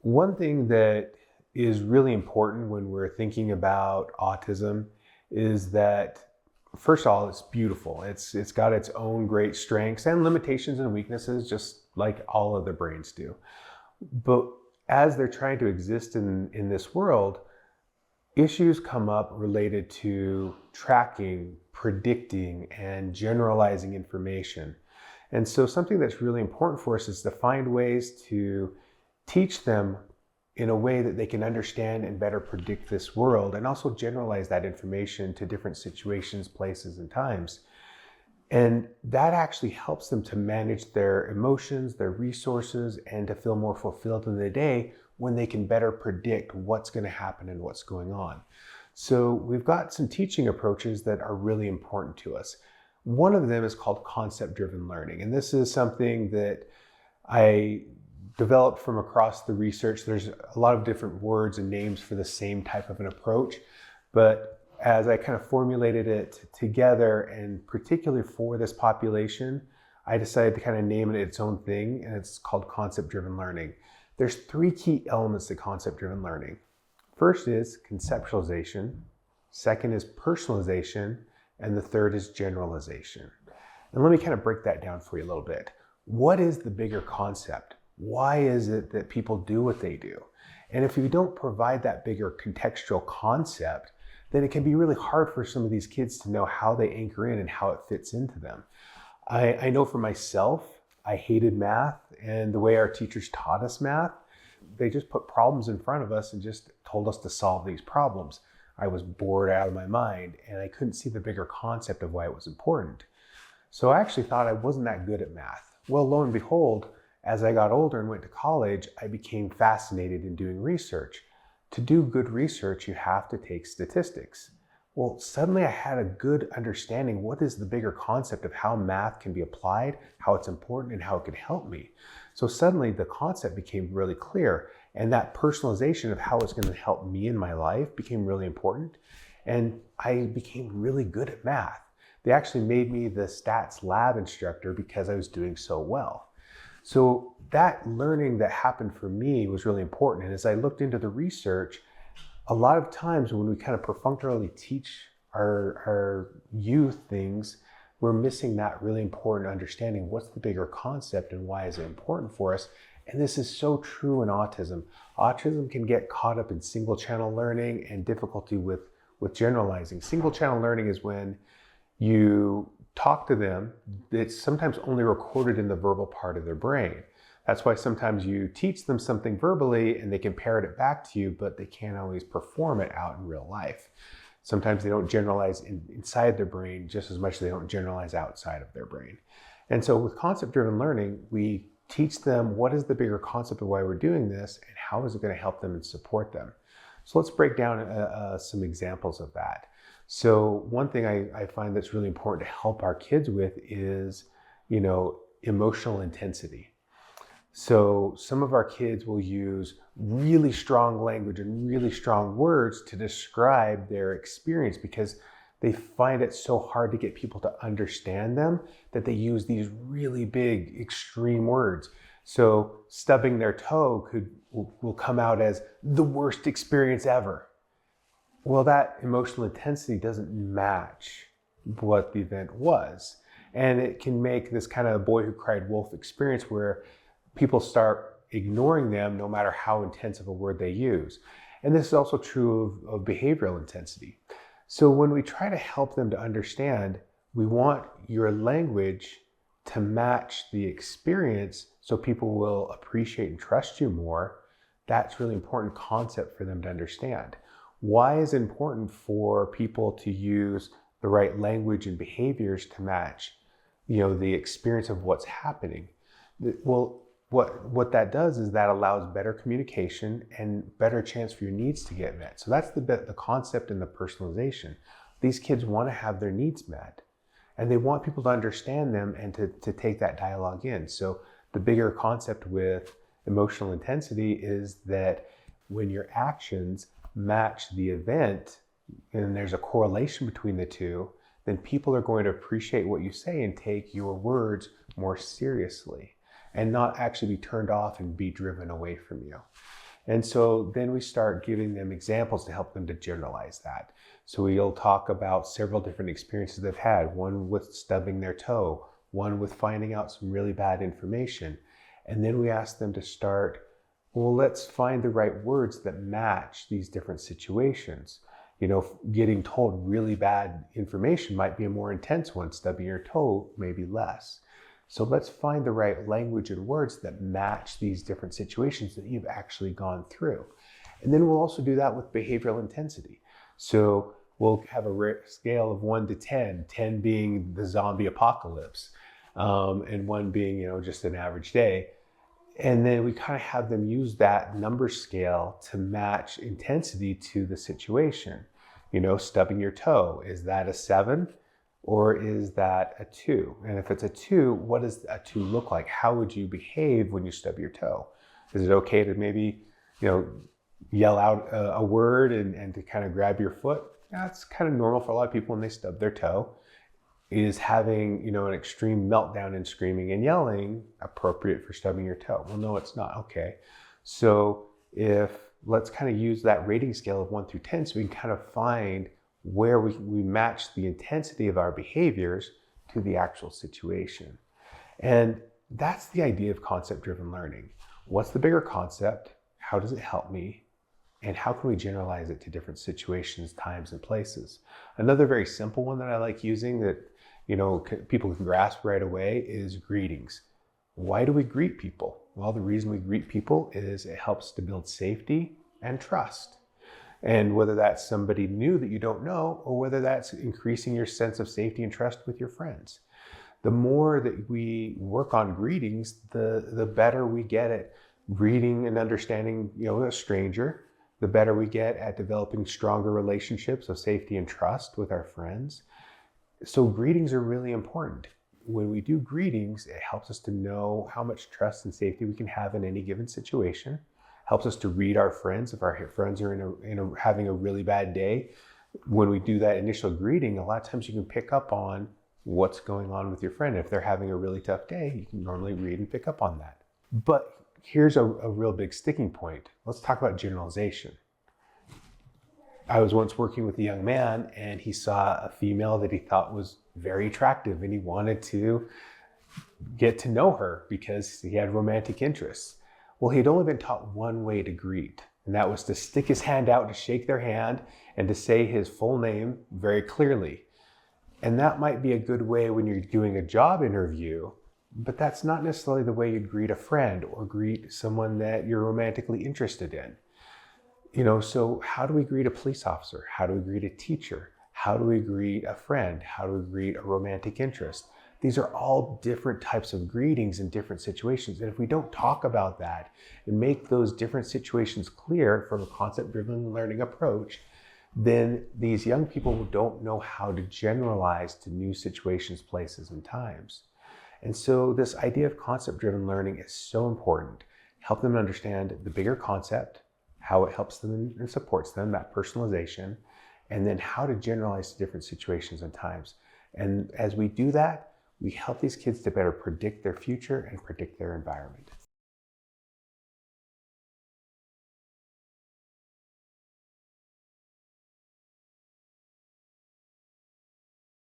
One thing that is really important when we're thinking about autism is that, first of all, it's beautiful. It's got its own great strengths and limitations and weaknesses, just like all other brains do. But as they're trying to exist in this world, issues come up related to tracking, predicting, and generalizing information. And so something that's really important for us is to find ways to teach them in a way that they can understand and better predict this world, and also generalize that information to different situations, places, and times. And that actually helps them to manage their emotions, their resources, and to feel more fulfilled in the day when they can better predict what's going to happen and what's going on. So we've got some teaching approaches that are really important to us. One of them is called concept-driven learning. And this is something that I developed from across the research. There's a lot of different words and names for the same type of an approach, but as I kind of formulated it together, and particularly for this population, I decided to kind of name it its own thing, and it's called concept-driven learning. There's three key elements to concept-driven learning. First is conceptualization, second is personalization, and the third is generalization. And let me kind of break that down for you a little bit. What is the bigger concept? Why is it that people do what they do? And if you don't provide that bigger contextual concept, then it can be really hard for some of these kids to know how they anchor in and how it fits into them. I know for myself, I hated math, and the way our teachers taught us math, they just put problems in front of us and just told us to solve these problems. I was bored out of my mind, and I couldn't see the bigger concept of why it was important. So I actually thought I wasn't that good at math. Well, lo and behold, as I got older and went to college, I became fascinated in doing research. To do good research, you have to take statistics. Well, suddenly I had a good understanding what is the bigger concept of how math can be applied, how it's important, and how it could help me. So suddenly the concept became really clear, and that personalization of how it's going to help me in my life became really important, and I became really good at math. They actually made me the stats lab instructor because I was doing so well. So that learning that happened for me was really important. And as I looked into the research, a lot of times when we kind of perfunctorily teach our youth things, we're missing that really important understanding. What's the bigger concept and why is it important for us? And this is so true in autism. Autism can get caught up in single channel learning and difficulty with generalizing. Single channel learning is when you talk to them, it's sometimes only recorded in the verbal part of their brain. That's why sometimes you teach them something verbally and they can parrot it back to you, but they can't always perform it out in real life. Sometimes they don't generalize inside their brain just as much as they don't generalize outside of their brain. And so with concept-driven learning, we teach them what is the bigger concept of why we're doing this and how is it going to help them and support them. So let's break down some examples of that. So one thing I find that's really important to help our kids with is, emotional intensity. So some of our kids will use really strong language and really strong words to describe their experience because they find it so hard to get people to understand them that they use these really big, extreme words. So stubbing their toe will come out as the worst experience ever. Well, that emotional intensity doesn't match what the event was. And it can make this kind of boy who cried wolf experience where people start ignoring them no matter how intense of a word they use. And this is also true of behavioral intensity. So when we try to help them to understand, we want your language to match the experience so people will appreciate and trust you more. That's really important concept for them to understand. Why is it important for people to use the right language and behaviors to match, the experience of what's happening? Well, what that does is that allows better communication and better chance for your needs to get met. So that's the concept in the personalization. These kids want to have their needs met, and they want people to understand them and to take that dialogue in. So the bigger concept with emotional intensity is that when your actions match the event and there's a correlation between the two, then people are going to appreciate what you say and take your words more seriously and not actually be turned off and be driven away from you. And so then we start giving them examples to help them to generalize that. So we'll talk about several different experiences they've had, one with stubbing their toe, one with finding out some really bad information. And then we ask them to start, well, let's find the right words that match these different situations. Getting told really bad information might be a more intense one. Stubbing your toe may be less. So let's find the right language and words that match these different situations that you've actually gone through. And then we'll also do that with behavioral intensity. So we'll have a scale of 1 to 10, 10 being the zombie apocalypse, and 1 being, just an average day. And then we kind of have them use that number scale to match intensity to the situation. Stubbing your toe, is that a 7 or is that a 2? And if it's a 2, what does a 2 look like? How would you behave when you stub your toe? Is it okay to maybe, yell out a word and to kind of grab your foot? That's kind of normal for a lot of people when they stub their toe. Is having, an extreme meltdown and screaming and yelling appropriate for stubbing your toe? Well, no, it's not. Okay. So let's kind of use that rating scale of 1 through 10 so we can kind of find where we match the intensity of our behaviors to the actual situation. And that's the idea of concept-driven learning. What's the bigger concept? How does it help me? And how can we generalize it to different situations, times, and places? Another very simple one that I like using that people can grasp right away is greetings. Why do we greet people? Well, the reason we greet people is it helps to build safety and trust. And whether that's somebody new that you don't know, or whether that's increasing your sense of safety and trust with your friends. The more that we work on greetings, the better we get at greeting and understanding, a stranger, the better we get at developing stronger relationships of safety and trust with our friends. So greetings are really important. When we do greetings, it helps us to know how much trust and safety we can have in any given situation. Helps us to read our friends. If our friends are having a really bad day, when we do that initial greeting, a lot of times you can pick up on what's going on with your friend. If they're having a really tough day, you can normally read and pick up on that. But here's a real big sticking point. Let's talk about generalization. I was once working with a young man and he saw a female that he thought was very attractive and he wanted to get to know her because he had romantic interests. Well, he'd only been taught one way to greet, and that was to stick his hand out to shake their hand and to say his full name very clearly. And that might be a good way when you're doing a job interview, but that's not necessarily the way you'd greet a friend or greet someone that you're romantically interested in. So how do we greet a police officer? How do we greet a teacher? How do we greet a friend? How do we greet a romantic interest? These are all different types of greetings in different situations. And if we don't talk about that and make those different situations clear from a concept-driven learning approach, then these young people don't know how to generalize to new situations, places, and times. And so this idea of concept-driven learning is so important. Help them understand the bigger concept, how it helps them and supports them, that personalization, and then how to generalize to different situations and times. And as we do that, we help these kids to better predict their future and predict their environment.